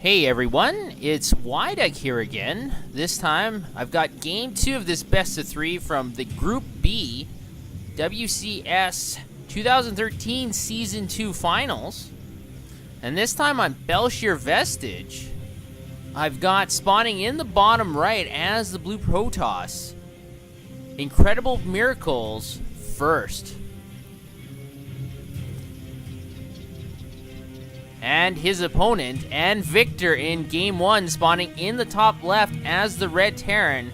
Hey everyone, it's Wydug here again. This time, I've got Game 2 of this best of 3 from the Group B WCS 2013 Season 2 Finals. And this time on Bel Shir Vestige, I've got spawning in the bottom right as the blue Protoss, Incredible Miracles first. And his opponent, and Victor in Game 1, spawning in the top left as the Red Terran.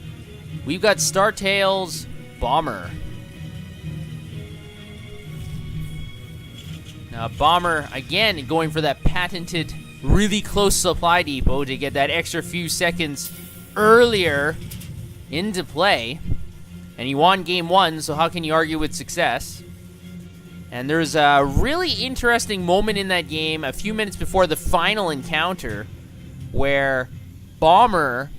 We've got Startale's Bomber. Now, Bomber, again, going for that patented, really close supply depot to get that extra few seconds earlier into play. And he won Game 1, so how can you argue with success? And there's a really interesting moment in that game a few minutes before the final encounter where Bomber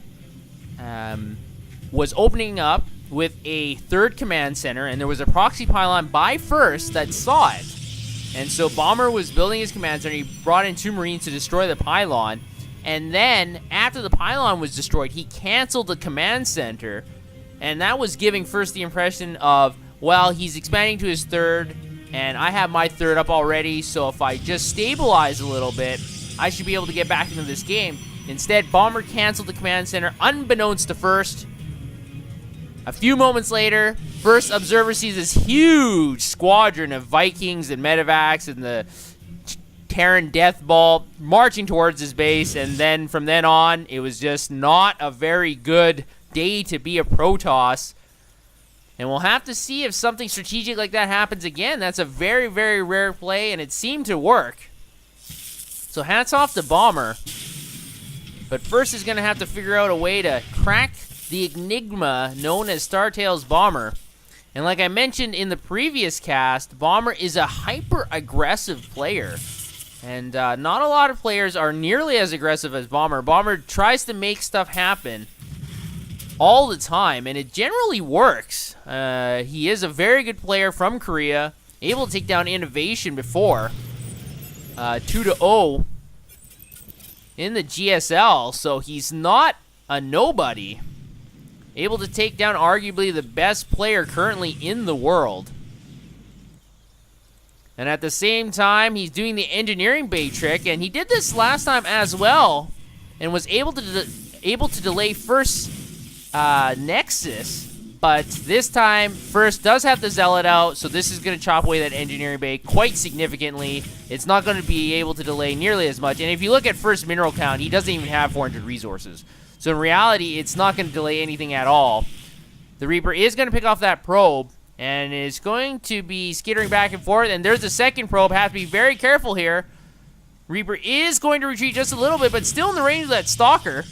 was opening up with a third command center, and there was a proxy pylon by first that saw it. And so Bomber was building his command center. He brought in 2 Marines to destroy the pylon. And then, after the pylon was destroyed, he canceled the command center. And that was giving first the impression of, well, he's expanding to his third, and I have my third up already, so if I just stabilize a little bit, I should be able to get back into this game. Instead, Bomber canceled the command center, unbeknownst to First. A few moments later, First Observer sees this huge squadron of Vikings and Medivacs and the Terran Death Ball marching towards his base, and then from then on, it was just not a very good day to be a Protoss. And we'll have to see if something strategic like that happens again. That's a very, very rare play, and it seemed to work. So hats off to Bomber. But First is going to have to figure out a way to crack the enigma known as Startale's Bomber. And like I mentioned in the previous cast, Bomber is a hyper-aggressive player. And not a lot of players are nearly as aggressive as Bomber. Bomber tries to make stuff happen all the time, and it generally works. He is a very good player from Korea, able to take down Innovation before 2-0 in the GSL, so he's not a nobody. Able to take down arguably the best player currently in the world. And at the same time, he's doing the engineering bait trick, and he did this last time as well, and was able to delay First Nexus, but this time First does have the Zealot out, so this is going to chop away that engineering bay quite significantly. It's not going to be able to delay nearly as much, and if you look at First mineral count, he doesn't even have 400 resources, so in reality it's not going to delay anything at all. The Reaper is going to pick off that probe and is going to be skittering back and forth, and there's the second probe. Have to be very careful here. Reaper is going to retreat just a little bit, but still in the range of that Stalker.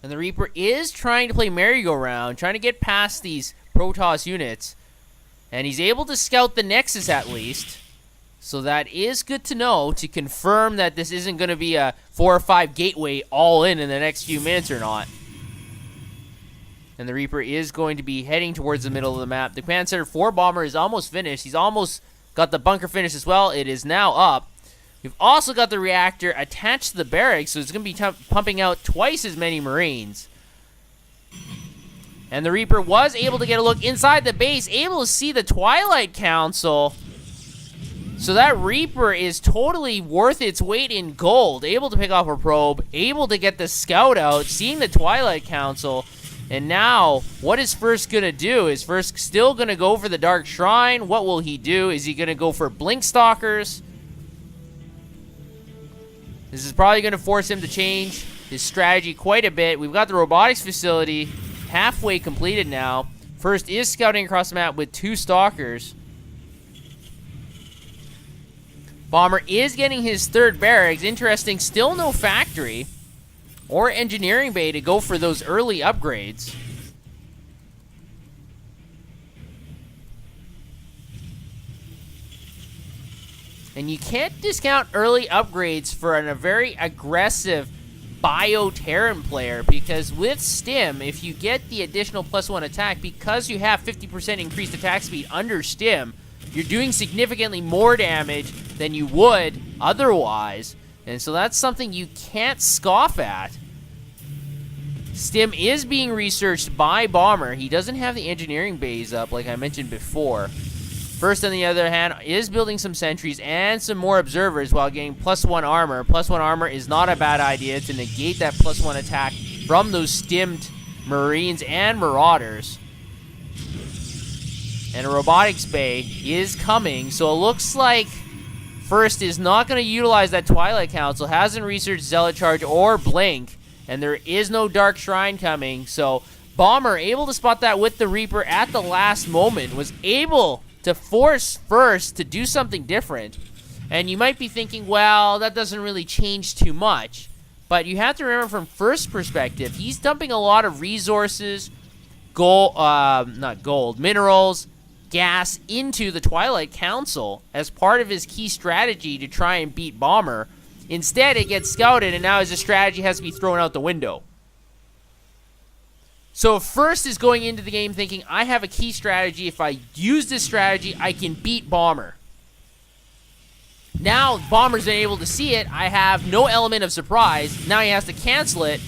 And the Reaper is trying to play merry-go-round, trying to get past these Protoss units. And he's able to scout the Nexus at least. So that is good to know, to confirm that this isn't going to be a 4 or 5 gateway all in the next few minutes or not. And the Reaper is going to be heading towards the middle of the map. The command center for Bomber is almost finished. He's almost got the bunker finished as well. It is now up. We've also got the reactor attached to the barracks, so it's going to be pumping out twice as many Marines. And the Reaper was able to get a look inside the base, able to see the Twilight Council. So that Reaper is totally worth its weight in gold. Able to pick off a probe, able to get the scout out, seeing the Twilight Council. And now, what is First going to do? Is First still going to go for the Dark Shrine? What will he do? Is he going to go for Blink Stalkers? This is probably going to force him to change his strategy quite a bit. We've got the robotics facility halfway completed now. First is scouting across the map with 2 Stalkers. Bomber is getting his third barracks. Interesting, still no factory or engineering bay to go for those early upgrades. And you can't discount early upgrades for a very aggressive bio Terran player, because with Stim, if you get the additional +1 attack, because you have 50% increased attack speed under Stim, you're doing significantly more damage than you would otherwise. And so that's something you can't scoff at. Stim is being researched by Bomber. He doesn't have the engineering bays up like I mentioned before. First, on the other hand, is building some sentries and some more observers while getting +1 armor. +1 armor is not a bad idea to negate that +1 attack from those stimmed Marines and Marauders. And a robotics bay is coming, so it looks like First is not going to utilize that Twilight Council, hasn't researched Zealot Charge or Blink, and there is no Dark Shrine coming, so Bomber, able to spot that with the Reaper at the last moment, was able to force First to do something different. And you might be thinking, well, that doesn't really change too much. But you have to remember from First's perspective, he's dumping a lot of resources, minerals, gas into the Twilight Council as part of his key strategy to try and beat Bomber. Instead, it gets scouted, and now his strategy has to be thrown out the window. So First is going into the game thinking, I have a key strategy. If I use this strategy, I can beat Bomber. Now Bomber's been able to see it. I have no element of surprise. Now he has to cancel it.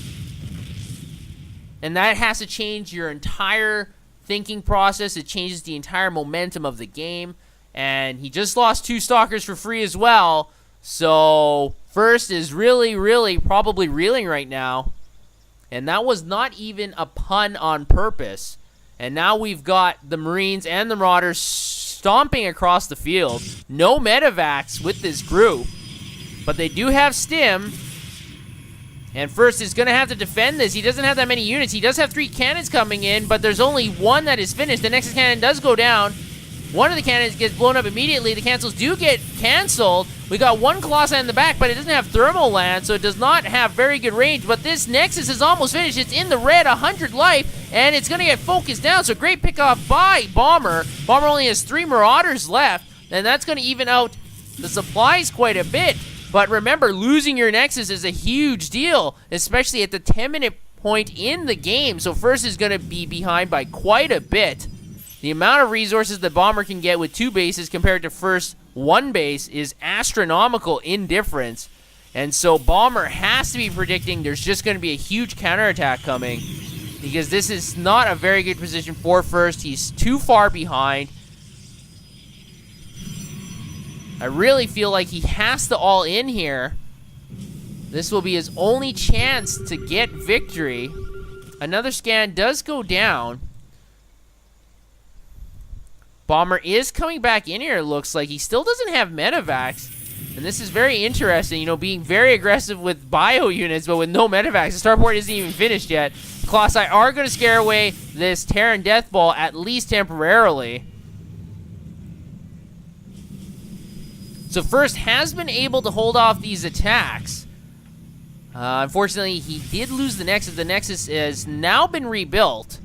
And that has to change your entire thinking process. It changes the entire momentum of the game. And he just lost 2 Stalkers for free as well. So First is really probably reeling right now. And that was not even a pun on purpose. And now we've got the Marines and the Marauders stomping across the field. No medevacs with this group. But they do have Stim. And First is going to have to defend this. He doesn't have that many units. He does have 3 cannons coming in, but there's only 1 that is finished. The Nexus cannon does go down. One of the cannons gets blown up immediately. The cancels do get canceled. We got 1 Colossi in the back, but it doesn't have thermal land, so it does not have very good range. But this Nexus is almost finished. It's in the red, 100 life, and it's going to get focused down. So great pickoff by Bomber. Bomber only has 3 Marauders left, and that's going to even out the supplies quite a bit. But remember, losing your Nexus is a huge deal, especially at the 10-minute point in the game. So First is going to be behind by quite a bit. The amount of resources the Bomber can get with 2 bases compared to First 1 base is astronomical in difference. And so Bomber has to be predicting there's just going to be a huge counterattack coming, because this is not a very good position for First. He's too far behind. I really feel like he has to all in here. This will be his only chance to get victory. Another scan does go down. Bomber is coming back in here, it looks like. He still doesn't have medevacs. And this is very interesting, you know, being very aggressive with bio units, but with no medevacs. The starport isn't even finished yet. Colossi are going to scare away this Terran Death Ball, at least temporarily. So First has been able to hold off these attacks. Unfortunately, he did lose the Nexus. The Nexus has now been rebuilt.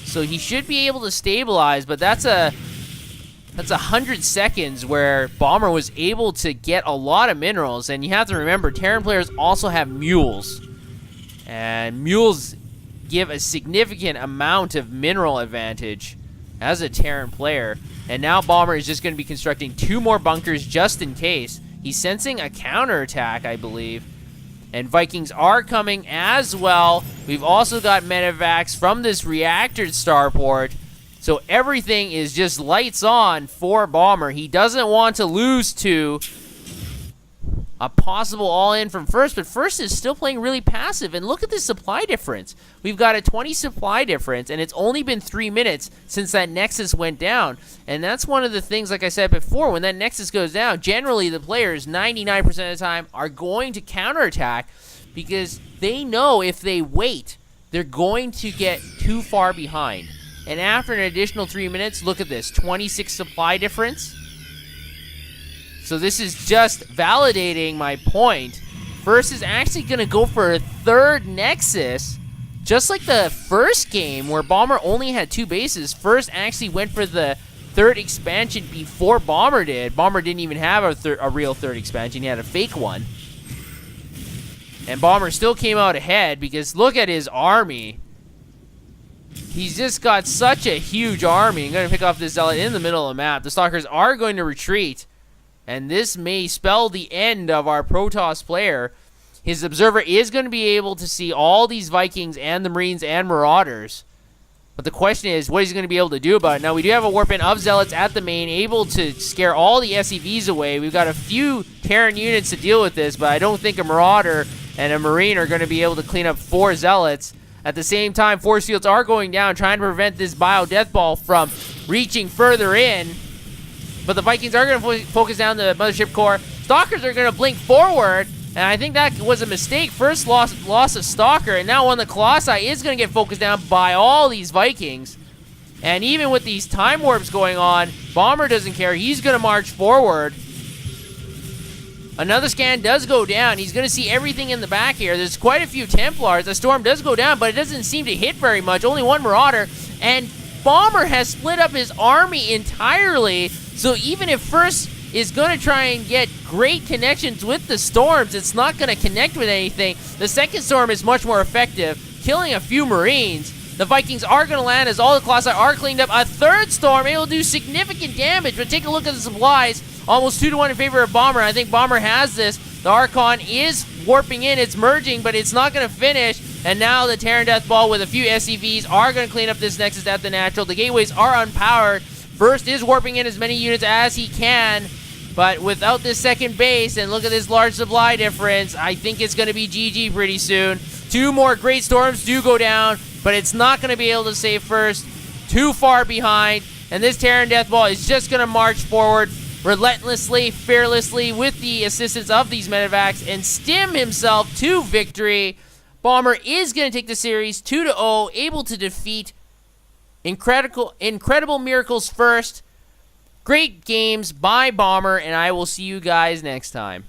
So he should be able to stabilize, but that's 100 seconds where Bomber was able to get a lot of minerals. And you have to remember, Terran players also have mules. And mules give a significant amount of mineral advantage as a Terran player. And now Bomber is just going to be constructing 2 more bunkers just in case. He's sensing a counterattack, I believe. And Vikings are coming as well. We've also got medevacs from this reactor starport. So everything is just lights on for Bomber. He doesn't want to lose to a possible all-in from First, but First is still playing really passive. And look at this supply difference. We've got a 20 supply difference, and it's only been 3 minutes since that Nexus went down. And that's one of the things, like I said before, when that Nexus goes down, generally the players, 99% of the time, are going to counterattack because they know if they wait, they're going to get too far behind. And after an additional 3 minutes, look at this, 26 supply difference. So this is just validating my point. First is actually going to go for a 3rd Nexus. Just like the first game where Bomber only had 2 bases, First actually went for the 3rd expansion before Bomber did. Bomber didn't even have a real 3rd expansion. He had a fake one. And Bomber still came out ahead because look at his army. He's just got such a huge army. I'm going to pick off this Zealot in the middle of the map. The Stalkers are going to retreat. And this may spell the end of our Protoss player. His Observer is going to be able to see all these Vikings and the Marines and Marauders. But the question is, what is he going to be able to do about it? Now, we do have a warp in of Zealots at the main, able to scare all the SCVs away. We've got a few Terran units to deal with this, but I don't think a Marauder and a Marine are going to be able to clean up 4 Zealots. At the same time, force fields are going down, trying to prevent this Bio Death Ball from reaching further in. But the Vikings are going to focus down the Mothership Core. Stalkers are going to blink forward. And I think that was a mistake. First loss of Stalker, and now one of the Colossi is going to get focused down by all these Vikings. And even with these time warps going on, Bomber doesn't care. He's going to march forward. Another scan does go down. He's going to see everything in the back here. There's quite a few Templars. The storm does go down, but it doesn't seem to hit very much. Only one Marauder. And Bomber has split up his army entirely. So even if first is going to try and get great connections with the storms, it's not going to connect with anything. The second storm is much more effective, killing a few Marines. The Vikings are going to land as all the Colossi are cleaned up. A third storm, it will do significant damage, but take a look at the supplies. Almost 2-1 in favor of Bomber. I think Bomber has this. The Archon is warping in, it's merging, but it's not going to finish. And now the Terran Death Ball with a few SCVs are going to clean up this Nexus at the natural. The gateways are unpowered. First is warping in as many units as he can. But without this second base, and look at this large supply difference, I think it's going to be GG pretty soon. 2 more Great Storms do go down, but it's not going to be able to save first. Too far behind, and this Terran Death Ball is just going to march forward relentlessly, fearlessly, with the assistance of these medevacs, and stim himself to victory. Bomber is going to take the series 2-0, able to defeat Incredible Miracles first. Great games by Bomber, and I will see you guys next time.